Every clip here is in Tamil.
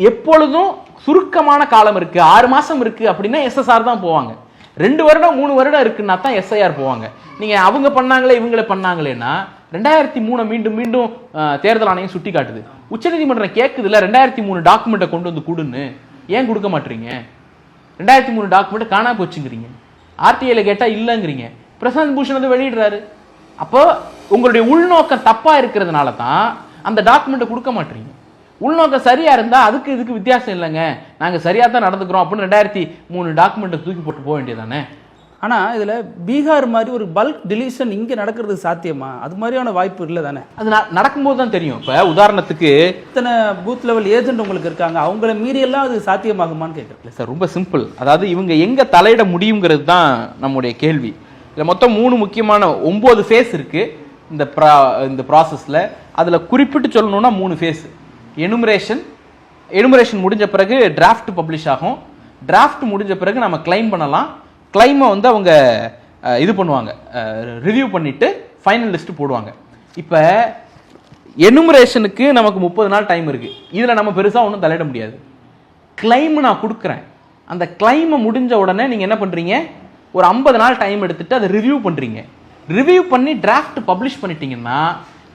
எப்பொழுதும் சுருக்கமான காலம் இருக்கு, 6 மாசம் இருக்கு அப்படின்னா எஸ்எஸ்ஆர் தான் போவாங்க. 2 வருடம் 3 வருடம் இருக்குன்னா தான் எஸ்ஐஆர் போவாங்க. நீங்க அவங்க பண்ணாங்களே இவங்களே பண்ணாங்களேன்னா 2003 மீண்டும் மீண்டும் தேர்தல் ஆணையம் சுட்டி காட்டுது. உச்சநீதிமன்றம் கேட்குதுல 2003 டாக்குமெண்ட்டை கொண்டு வந்து கொடுன்னு, ஏன் கொடுக்க மாட்டீங்க? 2003 டாக்குமெண்ட் காணா போச்சுங்கிறீங்க, ஆர்டிஐல கேட்டா இல்லைங்கிறீங்க, பிரசாந்த் பூஷன் வந்து வெளியிடுறாரு. அப்போ உங்களுடைய உள்நோக்கம் தப்பா இருக்கிறதுனால தான் அந்த டாக்குமெண்ட்டை கொடுக்க மாட்டீங்க. உள்நோக்கம் சரியா இருந்தா அதுக்கு இதுக்கு வித்தியாசம் இல்லைங்க, நாங்க சரியா தான் நடந்துக்கிறோம் அப்படின்னு 2003 டாக்குமெண்ட்டை தூக்கி போட்டு போக வேண்டியதானே. ஆனா இதுல பீகார் மாதிரி ஒரு பல்க் டிலீஷன் இங்க நடக்கிறது சாத்தியமா? அது மாதிரியான வாய்ப்பு இல்லை தானே? அது நடக்கும்போது தான் தெரியும். இப்ப உதாரணத்துக்கு இத்தனை பூத் லெவல் ஏஜென்ட் உங்களுக்கு இருக்காங்க, அவங்கள மீறி எல்லாம் அது சாத்தியமாகுமான்னு கேட்கறேன் சார். ரொம்ப சிம்பிள். அதாவது இவங்க எங்க தலையிட முடியுங்கிறது தான் நம்முடைய கேள்வி. இதுல மொத்தம் 3 முக்கியமான 9 ஃபேஸ் இருக்கு இந்த ப்ராசஸ்ல. அதுல குறிப்பிட்டு சொல்லணும்னா 3 ஃபேஸ். எனுமரேஷன் முடிஞ்ச பிறகு டிராஃப்ட் பப்ளிஷ் ஆகும். டிராஃப்ட் முடிஞ்ச பிறகு நம்ம கிளைம் பண்ணலாம். கிளைமை வந்து அவங்க இது பண்ணுவாங்க, ரிவ்யூ பண்ணிட்டு ஃபைனல் லிஸ்ட் போடுவாங்க. இப்போ எனுமரேஷனுக்கு நமக்கு 30 நாள் டைம் இருக்கு. இதுல நம்ம பெருசா ஒன்றும் தலையிட முடியாது. கிளைம் நான் கொடுக்குறேன், அந்த கிளைமை முடிஞ்ச உடனே நீங்க என்ன பண்றீங்க, ஒரு 50 நாள் டைம் எடுத்துட்டு அதை ரிவ்யூ பண்றீங்க. ரிவ்யூ பண்ணி டிராஃப்ட் பப்ளிஷ் பண்ணிட்டீங்கன்னா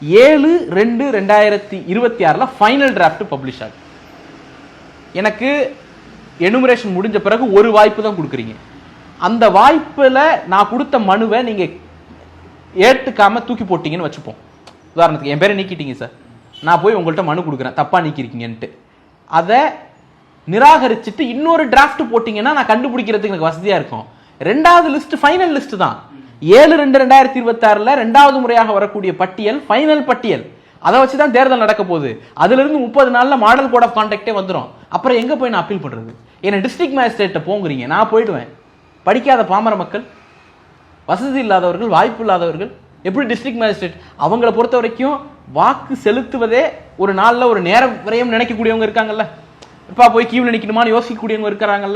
7/2/2026 ஃபைனல் டிராஃப்ட் பப்ளிஷ் ஆகும். எனக்கு எனுமரேஷன் முடிஞ்ச பிறகு ஒரு வாய்ப்பு தான் கொடுக்குறீங்க. அந்த வாய்ப்புல நான் கொடுத்த மனுவை நீங்க ஏற்றுக்காம தூக்கி போட்டீங்கன்னு வச்சுப்போம். உதாரணத்துக்கு என் பேரை நீக்கிட்டீங்க சார், நான் போய் உங்கள்கிட்ட மனு கொடுக்குறேன் தப்பா நீக்கிருக்கீங்கன்ட்டு. அதை நிராகரிச்சுட்டு இன்னொரு டிராஃப்ட் போட்டீங்கன்னா நான் கண்டுபிடிக்கிறதுக்கு எனக்கு வசதியா இருக்கும். 2வது லிஸ்ட் ஃபைனல் லிஸ்ட் தான். 7/2/2026 2வது முறையாக வரக்கூடிய பட்டியல் ஃபைனல் பட்டியல். அதை வச்சுதான் தேர்தல் நடக்க போகுது. அதுல இருந்து 30 நாள்ல மாடல் கோட் ஆஃப் கான்டக்டே வந்துடும். அப்புறம் எங்க போய் நான் அப்பீல் பண்றது? என்ன டிஸ்ட்ரிக்ட் மேஜிஸ்ட்ரேட்ட போங்கிறீங்க, நான் போயிடுவேன். படிக்காத பாமர மக்கள், வசதி இல்லாதவர்கள், வாய்ப்பு இல்லாதவர்கள் எப்படி டிஸ்ட்ரிக்ட் மேஜிஸ்ட்ரேட்? அவங்களை பொறுத்த வரைக்கும் வாக்கு செலுத்துவதே ஒரு நாள்ல ஒரு நேர விரயம் நினைக்கக்கூடியவங்க இருக்காங்கல்ல. இப்ப போய் கியூல நிக்கணுமான்னு யோசிக்கக்கூடியவங்க இருக்கிறாங்கல்ல.